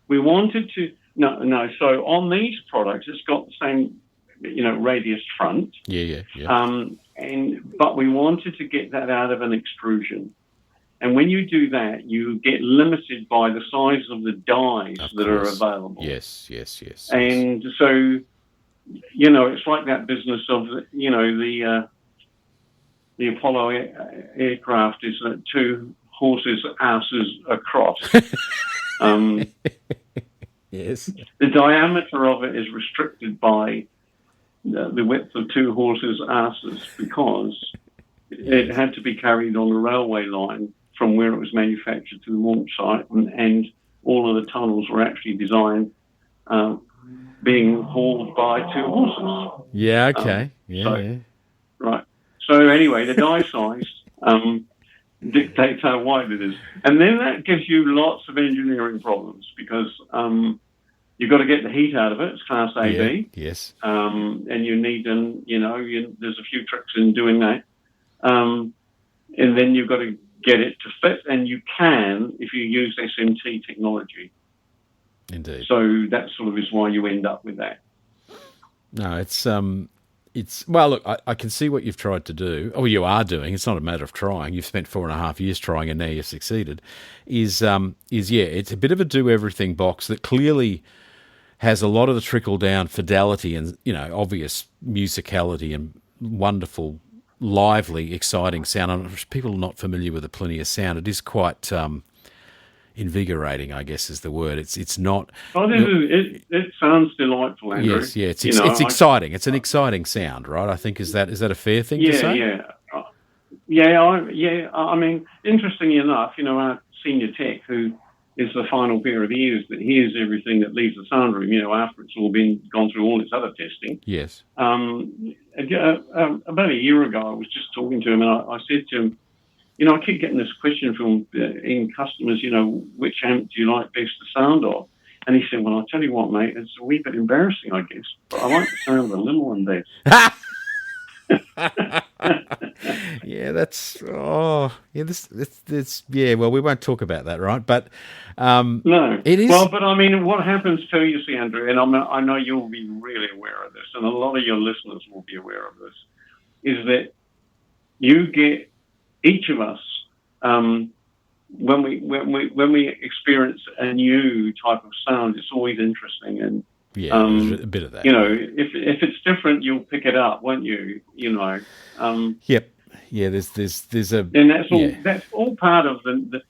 We wanted to no. So on these products, it's got the same, radius front. Yeah. But we wanted to get that out of an extrusion, and when you do that, you get limited by the size of the dies that are available. Yes. And so, it's like that business of the Apollo aircraft is two horses' asses across. Yes. The diameter of it is restricted by the width of two horses' asses because it had to be carried on a railway line from where it was manufactured to the launch site, and all of the tunnels were actually designed being hauled by two horses. Yeah, okay. Right. So anyway, the die size dictates how wide it is. And then that gives you lots of engineering problems because you've got to get the heat out of it. It's Class AB. Yeah, yes. And you need them, there's a few tricks in doing that. And then you've got to get it to fit, and you can if you use SMT technology. Indeed. So that sort of is why you end up with that. No, it's Well, look, I can see what you've tried to do, or you are doing. It's not a matter of trying. You've spent 4.5 years trying, and now you've succeeded. It's a bit of a do everything box that clearly has a lot of the trickle down fidelity and obvious musicality and wonderful, lively, exciting sound. And if people are not familiar with the Plinius sound, it is quite invigorating, I guess is the word. It's not. Oh, it sounds delightful, Andrew. Yes, yeah, it's exciting. It's an exciting sound, right? I think is that a fair thing to say? I mean, interestingly enough, our senior tech, who is the final pair of ears that hears everything that leaves the sound room, after it's all gone through all its other testing. Yes. About a year ago, I was just talking to him, and I said to him, I keep getting this question from in customers, which amp do you like best the sound of? And he said, well, I'll tell you what, mate, it's a wee bit embarrassing, I guess, but I like the sound of the little one best. Yeah, well, we won't talk about that, right? But no, it is. Well, but I mean, what happens to you, see, Andrew, and I know you'll be really aware of this, and a lot of your listeners will be aware of this, is that you get each of us when we experience a new type of sound, it's always interesting and. Yeah, there's a bit of that. If it's different, you'll pick it up, won't you? Yep. Yeah. There's a. And that's all part of the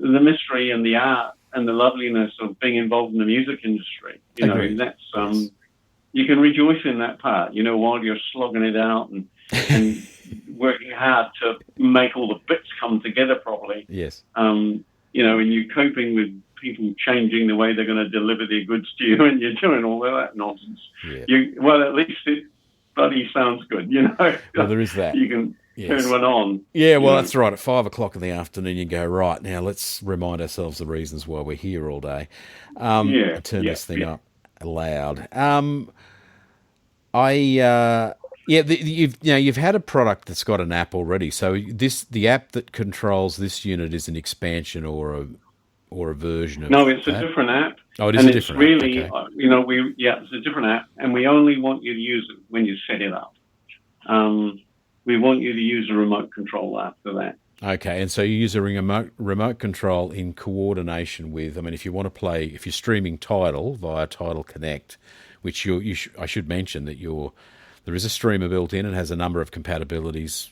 mystery and the art and the loveliness of being involved in the music industry. That's you can rejoice in that part. While you're slogging it out and working hard to make all the bits come together properly. Yes. And you're coping with people changing the way they're going to deliver their goods to you, and you're doing all of that nonsense. Yeah. At least it bloody sounds good, Well, there is that. You can turn one on. Yeah, well, that's right. At 5 o'clock in the afternoon, you go, right, now let's remind ourselves the reasons why we're here all day. Turn this thing up loud. You've had a product that's got an app already. So the app that controls this unit is an expansion or a version of. No, it's a different app. Oh, it is a different app. Okay. It's a different app, and we only want you to use it when you set it up. We want you to use a remote control app for that. Okay, and so you use a remote control in coordination with. I mean, if you're streaming Tidal via Tidal Connect, which I should mention that there is a streamer built in and has a number of compatibilities,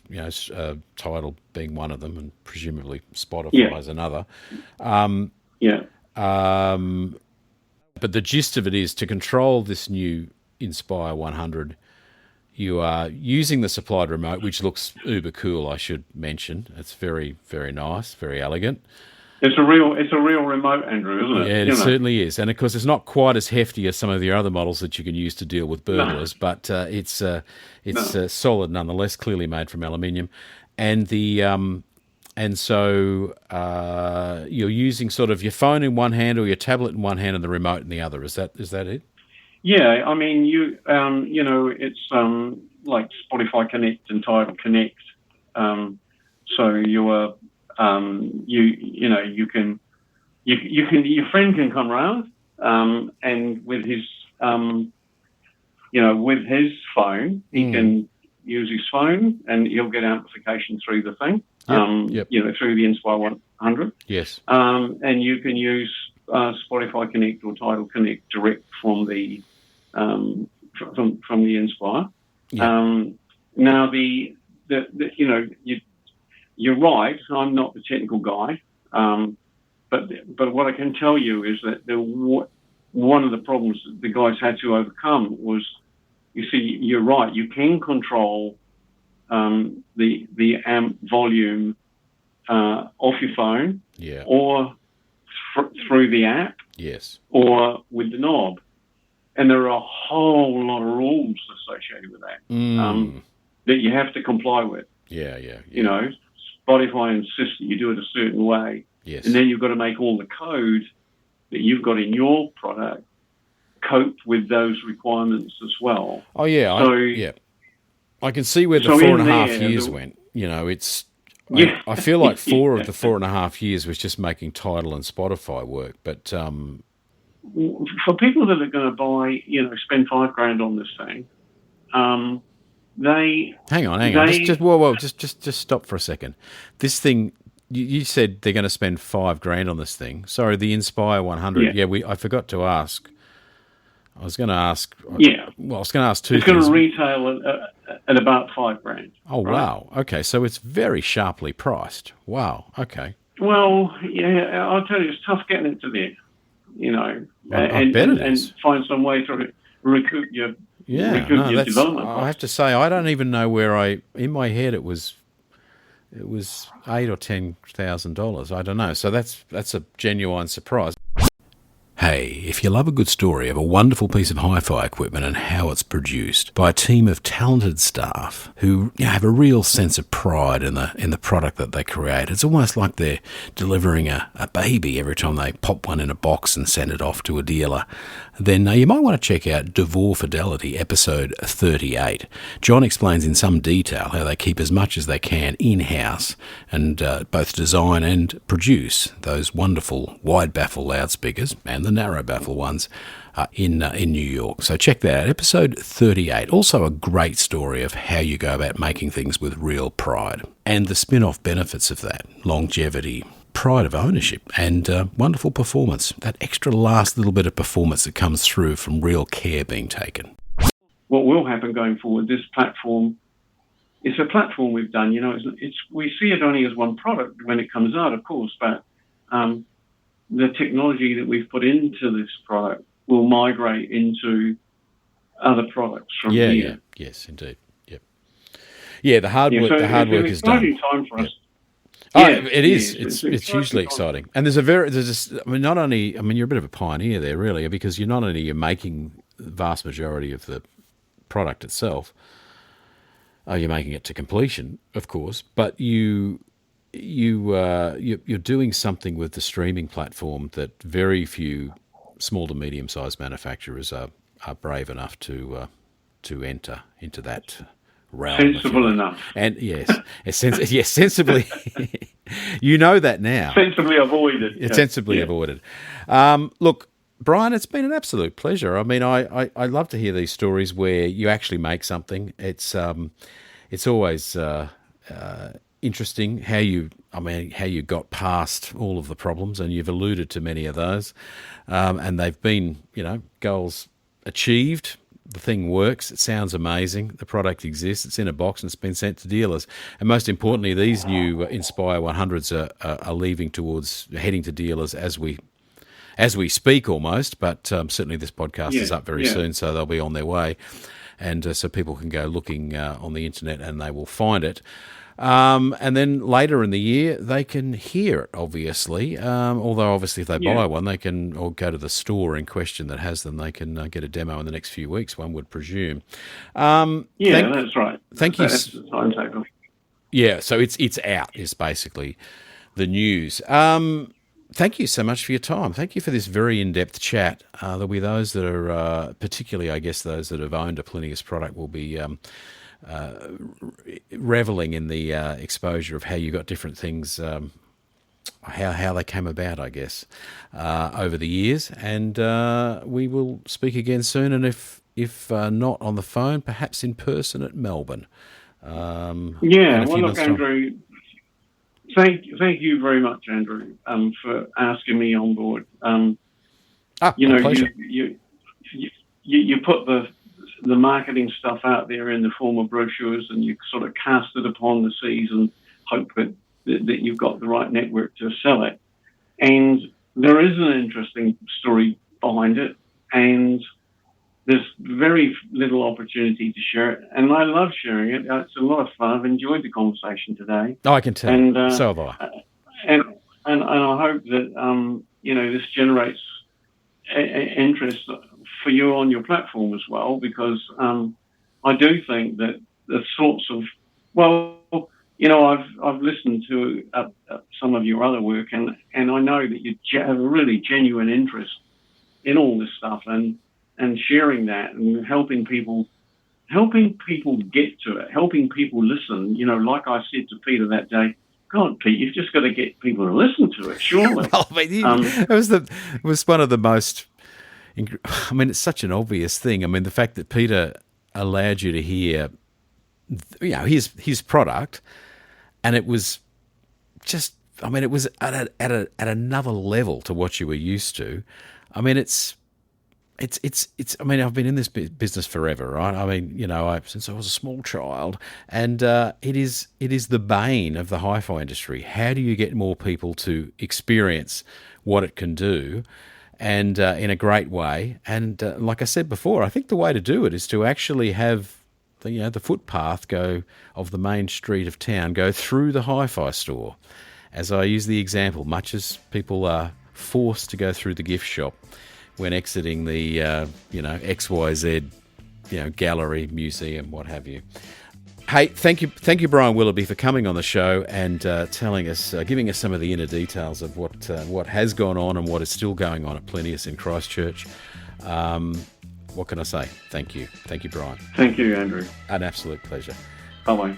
Tidal being one of them and presumably Spotify is another. But the gist of it is to control this new Inspire 100, you are using the supplied remote, which looks uber cool, I should mention. It's very, very nice, very elegant. It's a real remote, Andrew, isn't it? Yeah, it certainly is. And of course, it's not quite as hefty as some of the other models that you can use to deal with burglars, but it's solid nonetheless. Clearly made from aluminium, and so you're using sort of your phone in one hand or your tablet in one hand and the remote in the other. Is that it? Yeah, I mean, it's like Spotify Connect and Tidal Connect. So your your friend can come round, and with his phone, he can use his phone, and he'll get amplification through the thing. Through the Inspire 100. Yes. And you can use Spotify Connect or Tidal Connect direct from the from the Inspire. Yeah. Now you're right. I'm not the technical guy, but what I can tell you is that one of the problems that the guys had to overcome was, you see, you're right. You can control the amp volume off your phone, or through the app, or with the knob, and there are a whole lot of rules associated with that that you have to comply with. Spotify insists that you do it a certain way, and then you've got to make all the code that you've got in your product cope with those requirements as well. Oh yeah, I can see where the 4.5 years went. I feel like 4 of the 4.5 years was just making Tidal and Spotify work, but for people that are going to buy, spend $5,000 on this thing, hang on. Just stop for a second. This thing, you said they're going to spend $5,000 on this thing. Sorry, the Inspire 100. Yeah, I forgot to ask. I was going to ask. Yeah. Well, I was going to ask two things. It's going to retail at about $5,000. Oh, right? Wow. Okay, so it's very sharply priced. Wow. Okay. Well, yeah, I'll tell you, it's tough getting it to there. And find some way to recoup your development costs. I have to say, I don't even know where in my head it was $8,000 or $10,000. I don't know. So that's a genuine surprise. Hey, if you love a good story of a wonderful piece of hi-fi equipment and how it's produced by a team of talented staff who have a real sense of pride in the product that they create, it's almost like they're delivering a baby every time they pop one in a box and send it off to a dealer, then you might want to check out DeVore Fidelity, episode 38. John explains in some detail how they keep as much as they can in-house and both design and produce those wonderful wide baffle loudspeakers and the narrow baffle ones in New York. So check that out, episode 38. Also a great story of how you go about making things with real pride and the spin-off benefits of that: longevity, pride of ownership, and wonderful performance. That extra last little bit of performance that comes through from real care being taken. What will happen going forward, this platform, it's a platform we've done, we see it only as one product when it comes out, of course, but the technology that we've put into this product will migrate into other products from here. Yeah, yes, indeed. Yep. Yeah, the hard work is done. It's an exciting time for us. It is. It's hugely exciting. And you're a bit of a pioneer there, really, because you're making the vast majority of the product itself. You're making it to completion, of course, but you're doing something with the streaming platform that very few small to medium-sized manufacturers are brave enough to enter into that realm. Sensible enough. And yes, sensibly. You know that now. Sensibly avoided. It's sensibly avoided. Look, Brian, it's been an absolute pleasure. I mean, I love to hear these stories where you actually make something. It's always interesting how you got past all of the problems, and you've alluded to many of those, and they've been, goals achieved. The thing works. It sounds amazing. The product exists. It's in a box and it's been sent to dealers. And most importantly, these new Inspire 100s are heading to dealers as we speak almost. But certainly this podcast is up very soon, so they'll be on their way. And so people can go looking on the internet and they will find it. And then later in the year, they can hear it, obviously. Although, obviously, if they buy one, they can, or go to the store in question that has them, they can get a demo in the next few weeks, one would presume. That's right. Thank you. That's the timetable. Yeah, so it's out, is basically the news. Thank you so much for your time. Thank you for this very in-depth chat. There'll be those that are, particularly, I guess, those that have owned a Plinius product will be reveling in the exposure of how you got different things, how they came about, I guess, over the years. And we will speak again soon, and if not on the phone, perhaps in person at Melbourne. Look, Andrew, thank you very much, Andrew, for asking me on board. Pleasure. You put the marketing stuff out there in the form of brochures, and you sort of cast it upon the seas and hope that you've got the right network to sell it. And there is an interesting story behind it, and there's very little opportunity to share it. And I love sharing it. It's a lot of fun. I've enjoyed the conversation today. Oh, I can tell. And so have I. And I hope that this generates interest for you on your platform as well, because I do think that the sorts of, I've listened to some of your other work, and I know that you have a really genuine interest in all this stuff, and sharing that and helping people get to it, helping people listen. Like I said to Peter that day, God, Pete, you've just got to get people to listen to it, surely. Well, it was one of the most I mean, it's such an obvious thing. I mean, the fact that Peter allowed you to hear, his product, and it was just, I mean, it was at another level to what you were used to. I mean, it's. I mean, I've been in this business forever, right? I mean, since I was a small child, and it is the bane of the hi-fi industry. How do you get more people to experience what it can do, and in a great way? And like I said before, I think the way to do it is to actually have the footpath of the main street of town go through the hi-fi store. As I use the example, much as people are forced to go through the gift shop when exiting the, XYZ, gallery, museum, what have you. Hey, thank you, Brian Willoughby, for coming on the show and telling us, giving us some of the inner details of what has gone on and what is still going on at Plinius in Christchurch. What can I say? Thank you, Brian. Thank you, Andrew. An absolute pleasure. Bye-bye.